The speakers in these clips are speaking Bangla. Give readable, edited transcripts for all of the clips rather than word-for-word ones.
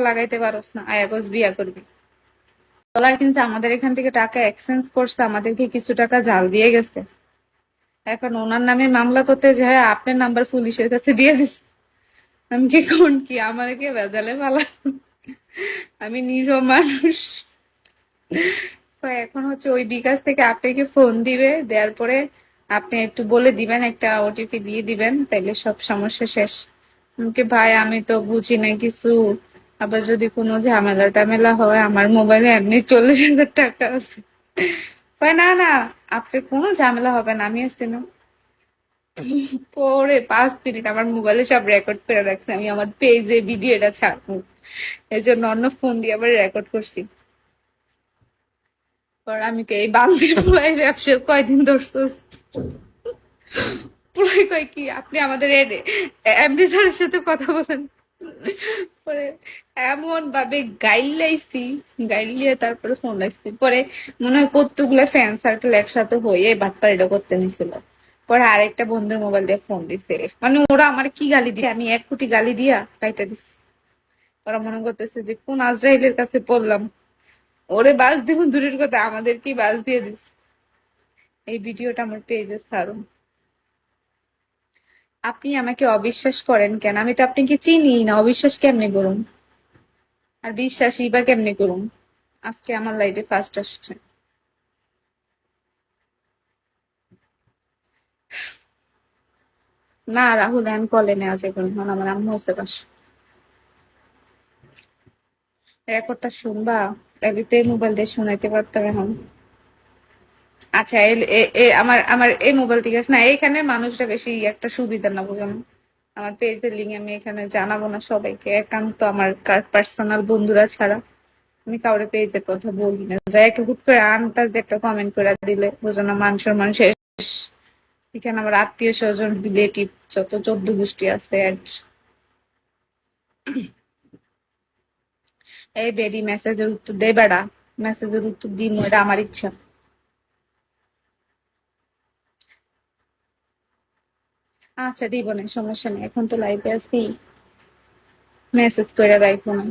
লাগাইতে পারোস না, আয়াগোস বিয়া করবি। ডলার কিনছে, আমাদের এখান থেকে টাকা এক্সচেঞ্জ করছে, আমাদেরকে কিছু টাকা জাল দিয়ে গেছে। এখন ওনার নামে মামলা করতে যায় আপনার নাম্বার পুলিশের কাছে দিয়ে দিস। আমি কি কোন কি আমার কে ভেজালে পালা, আমি নিরীহ মানুষ। তো এখন হচ্ছে ওই বিকাশ থেকে আপনাকে ফোন দিবে, দেওয়ার পরে আপনি একটু বলে দিবেন, একটা ওটিপি দিয়ে দিবেন, তাইলে সব সমস্যা শেষ। আমাকে ভাই আমি তো বুঝি না কিছু, আবার যদি কোনো ঝামেলা টামেলা হয়, আমার মোবাইলে এমনি 40,000 টাকা আছে। কয় না না, আপনার কোনো ঝামেলা হবে না, আমি আসছি না। পরে 5 মিনিট আমার মোবাইলে সব রেকর্ড করে রাখছি, আমি আমার পেজে ভিডিওটা ছাড়বো, এই জন্য অন্য ফোন দিয়ে আবার রেকর্ড করছি। পর আমি কে এই বান্দির পুলাই ব্যবসা কয়দিন ধরছস, পুলাই কয় কি আপনি আমাদের এমডি স্যারের সাথে কথা বলেন। পরে এমন ভাবে গাইলাইছি, গাইলিয়ে তারপরে ফোন লাইছি। পরে মনে হয় কতগুলা ফ্যান সার্কেল একসাথে হয়ে বাটপাড়িটা করতে নিছিল। পরে আরেকটা বন্ধুর মোবাইল দিয়ে ফোন দিছে, মানে ওরা আমার কি গালি দিয়ে, আমি 1 কোটি গালি দিয়া কাইটা দিছি। ওরা মনে করতেছে যে কোন আজরাইলের কাছে পড়লাম, ওরে বাস দেখুন দূরের কথা, আমাদের কি বাস দিয়ে দিস। এই ভিডিওটা আমার পেজে ছাড়ুন। আপনি আমাকে অবিশ্বাস করেন কেন? আমি তো আপনাকে চিনি না, অবিশ্বাস কেমনে করুন? আর বিশ্বাসই বা কেমনে করুন? আজকে আমার লাইফে ফার্স্ট আসছে। না রাহুল, আমি কলে নেওয়া যাবে না, আমার আম্মু হচ্ছে পাশে। রেকর্ডটা শুনবা? তাহলে তো এই মোবাইল দিয়ে শুনাইতে পারতাম এখন। আচ্ছা আমার আমার এই মোবাইল থেকে না, এখানের মানুষটা বেশি একটা সুবিধা না, বুঝলাম। আমার পেজের লিঙ্ক আমি এখানে জানাবো না সবাইকে, একান্ত আমার পার্সোনাল বন্ধুরা ছাড়া আমি কাউরে পেজের কথা বলি না। যাই একটা হুট করে আনটাজ একটা কমেন্ট করে দিলে বুঝো না, মান সম্মান শেষ। এখানে আমার আত্মীয় স্বজন রিলেটিভ যত 14 গোষ্ঠী আছে এই বেডি মেসেজের উত্তর দে বেড়া, মেসেজের উত্তর দিন, এটা আমার ইচ্ছা। আচ্ছা দিব না, সমস্যা নেই, এখন তো লাইভে আসি, মেসেজ করে রাখবো না।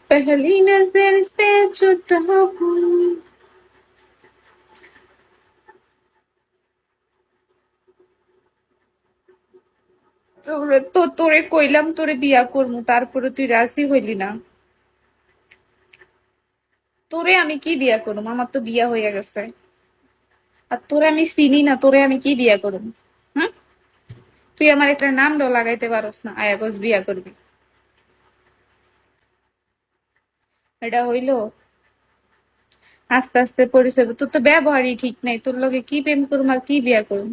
पहली नजर से जुदा हूँ। তোরে তো তোরে কইলাম তোরে বিয়া করবো, তারপরে তুই রাজি হইলি না। তোরে আমি কি বিয়া করবো, আমার তো বিয়া হইয়া গেছে। আর তোরে আমি চিনি না, তোরে আমি কি বিয়া করবো? হ্যাঁ, তুই আমার একটা নামটাও লাগাইতে পারস না, আয়াগস বিয়া করবি। এটা হইলো? আস্তে আস্তে পরিচয়, তোর তো ব্যবহারই ঠিক নাই, তোর লগে কি প্রেম করুম আর কি বিয়া করুম।